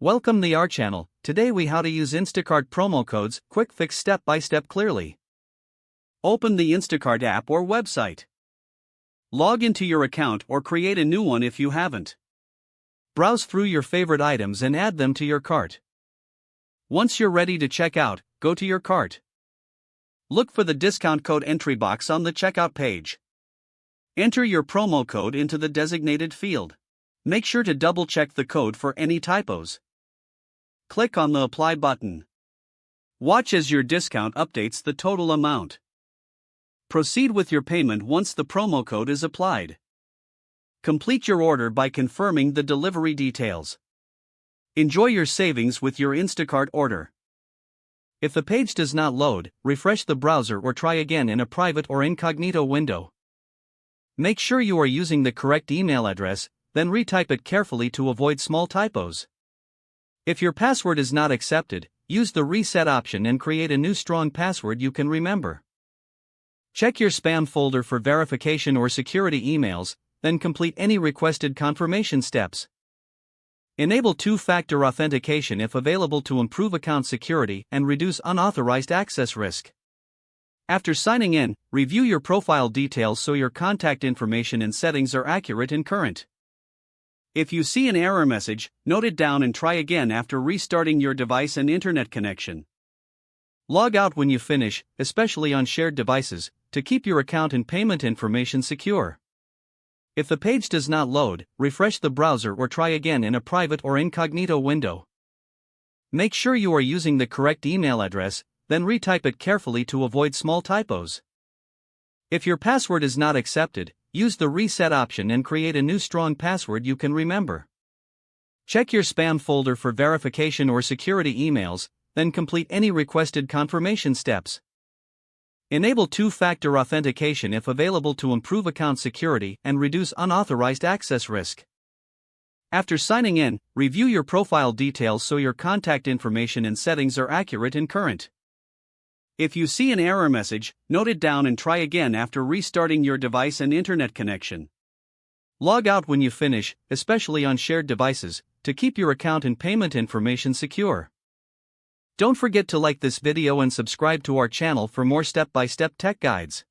Welcome to our channel. Today we how to use Instacart promo codes, quick fix step by step clearly. Open the Instacart app or website. Log into your account or create a new one if you haven't. Browse through your favorite items and add them to your cart. Once you're ready to check out, go to your cart. Look for the discount code entry box on the checkout page. Enter your promo code into the designated field. Make sure to double-check the code for any typos. Click on the Apply button. Watch as your discount updates the total amount. Proceed with your payment once the promo code is applied. Complete your order by confirming the delivery details. Enjoy your savings with your Instacart order. If the page does not load, refresh the browser or try again in a private or incognito window. Make sure you are using the correct email address, then retype it carefully to avoid small typos. If your password is not accepted, use the reset option and create a new strong password you can remember. Check your spam folder for verification or security emails, then complete any requested confirmation steps. Enable two-factor authentication if available to improve account security and reduce unauthorized access risk. After signing in, review your profile details so your contact information and settings are accurate and current. If you see an error message, note it down and try again after restarting your device and internet connection. Log out when you finish, especially on shared devices, to keep your account and payment information secure. If the page does not load, refresh the browser or try again in a private or incognito window. Make sure you are using the correct email address, then retype it carefully to avoid small typos. If your password is not accepted, use the reset option and create a new strong password you can remember. Check your spam folder for verification or security emails, then complete any requested confirmation steps. Enable two-factor authentication if available to improve account security and reduce unauthorized access risk. After signing in, review your profile details so your contact information and settings are accurate and current. If you see an error message, note it down and try again after restarting your device and internet connection. Log out when you finish, especially on shared devices, to keep your account and payment information secure. Don't forget to like this video and subscribe to our channel for more step-by-step tech guides.